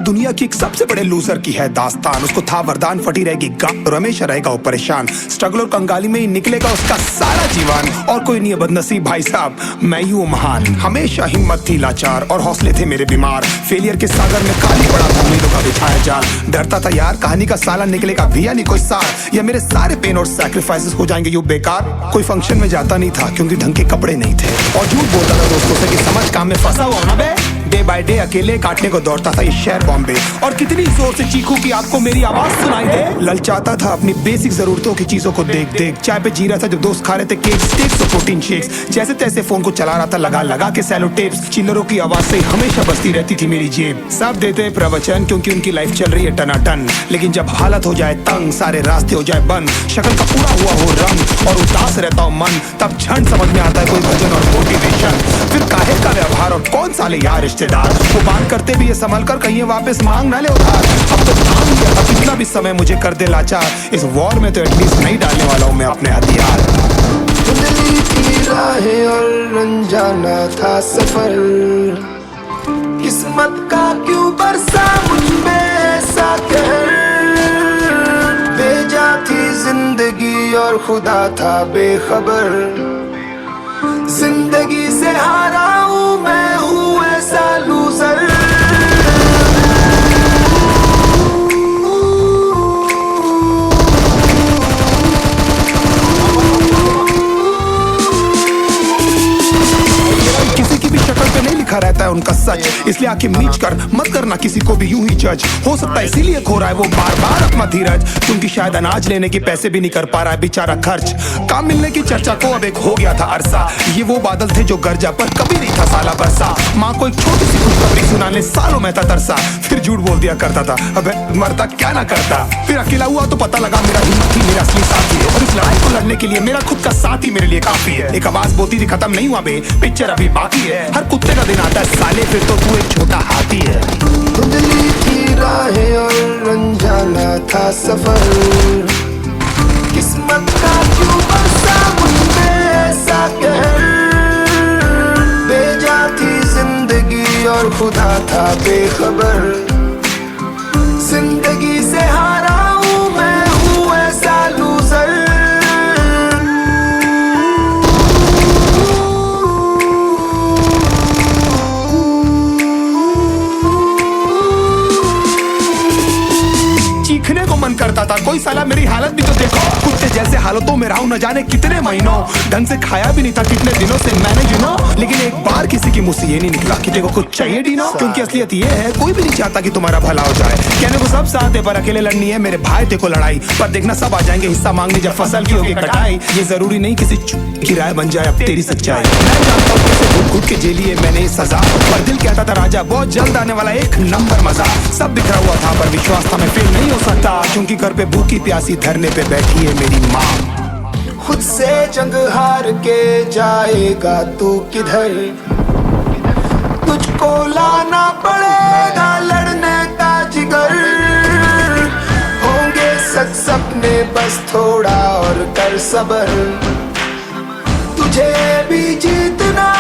दुनिया की एक सबसे बड़े लूजर की है दास्तान। उसको था वरदान, फटी रहेगी गांव, हमेशा रहेगा वो परेशान। स्ट्रगल और कंगाली में ही निकलेगा उसका सारा जीवन। और कोई नहीं है बदनसीब भाई साहब, मैं ही हूँ महान। हमेशा हिम्मत थी लाचार और हौसले थे मेरे बीमार। फेलियर के सागर में काली पड़ा था उम्मीदों का बिछाया जाल। डरता था यार कहानी का साला निकलेगा भी या नहीं कोई सार, या मेरे सारे पेन और सैक्रिफाइसेस हो जाएंगे यूं बेकार। कोई फंक्शन में जाता नहीं था क्योंकि ढंग के कपड़े नहीं थे, और झूठ बोलता था दोस्तों से कि समझ काम में फंसा हुआ ना बे। डे बाय डे अकेले काटने को दौड़ता था ये शहर बॉम्बे। और कितनी जोर से चीखूं कि आपको मेरी आवाज सुनाई दे। ललचाता था अपनी बेसिक जरूरतों की चीजों को देख देख। चाय पे जी रहा था जब दोस्त खा रहे थे केक, स्टेक्स और प्रोटीन शेक्स। जैसे तैसे फोन को चला रहा था लगा लगा के सैलो टेप्स। चिल्लरों की आवाज से हमेशा बजती रहती थी मेरी जेब। सब देते प्रवचन क्योंकि उनकी लाइफ चल रही है टनाटन, लेकिन जब हालत हो जाए तंग, सारे रास्ते हो जाए बंद, शक्ल का पूरा हुआ हो रंग और उदास रहता हो मन, तब क्षण समझ में आता है कोई भजन और मोटिवेशन। फिर काहे का व्यवहार और कौन साले यार रिश्तेदार, वो बात करते भी ये संभल कर कहीं वापस मांग ना ले उधार। अब तो काम गया, अब कितना भी समय मुझे कर दे लाचार, इस वॉर में तो एटलीस्ट नहीं डालने वाला हूँ मैं अपने हथियार। बदली थी राहें और अनजाना था सफर, किस्मत का क्यों बरसा मुझ पे ऐसा कहर। भेजा थी जिंदगी और खुदा था बेखबर, जिंदगी से हारा हूँ मैं, हूँ ऐसा लूजर। किसी की भी शक्ल पे नहीं लिखा रहता है उनका सच, इसलिए आंखें मीच कर मत करना किसी को भी यूं ही जज। हो सकता है इसीलिए खो रहा है वो बार बार अपना धीरज, क्योंकि शायद अनाज लेने के पैसे भी नहीं कर पा रहा है बेचारा खर्च। काम मिलने की चर्चा को अब एक हो गया था अरसा, ये वो बादल थे जो गरजा पर कभी नहीं था साला बरसा। माँ को एक छोटी सी खुशखबरी सुनाने सालों में था तरसा, फिर झूठ बोल दिया करता था अबे मरता क्या ना करता। फिर अकेला हुआ तो पता लगा मेरा हिम्मत ही मेरा असली साथी है, और इस लड़ाई को लड़ने के लिए मेरा खुद का साथ ही मेरे लिए काफी है। एक आवाज बोलती थी खत्म नहीं हुआ बे, पिक्चर अभी बाकी है। हर कुत्ते का दिन आता है साले, फिर तो तू एक छोटा हाथी है। बदली थी राहें और अनजाना था सफर, किस्मत का क्यों बरसा मुझ पे ऐसा कहर। भेजा थी जिंदगी और खुदा था बेखबर, जिंदगी से हारा हूँ मैं, हूँ ऐसा लूजर। चीखने को मन करता था, कोई साला मेरी हालत भी तो देखो। कुत्ते जैसे हालतों में रहा हूं न जाने कितने महीनों, ढंग से खाया भी नहीं था कितने दिनों से मैंने लेकिन एक बार किसी की मुंह से ये नहीं निकला कि देखो कुछ चाहिए डीनो। क्योंकि असलियत ये है कोई भी नहीं चाहता कि तुम्हारा भला हो जाए। कहने को सब साथ है पर अकेले लड़नी है मेरे भाई, देखो लड़ाई पर देखना सब आ जाएंगे हिस्सा मांगने जब फसल की होगी कटाई। ये जरूरी नहीं किसी की राय बन जाए अब तेरी सच्चाई। मैं जानता हूँ कैसे घुट घुट के झेली है मैंने सजा, पर दिल कहता था राजा बहुत जल्द आने वाला एक नंबर मजा। सब बिखरा हुआ था पर विश्वास था मैं फेल नहीं हो सकता, क्योंकि घर पे भूखी प्यासी धरने पे बैठी है मेरी माँ। खुद से जंग हार के जाएगा तू किधर, तुझको लाना पड़ेगा लड़ने का जिगर। होंगे सच सपने बस थोड़ा और कर सबर, तुझे भी जीतना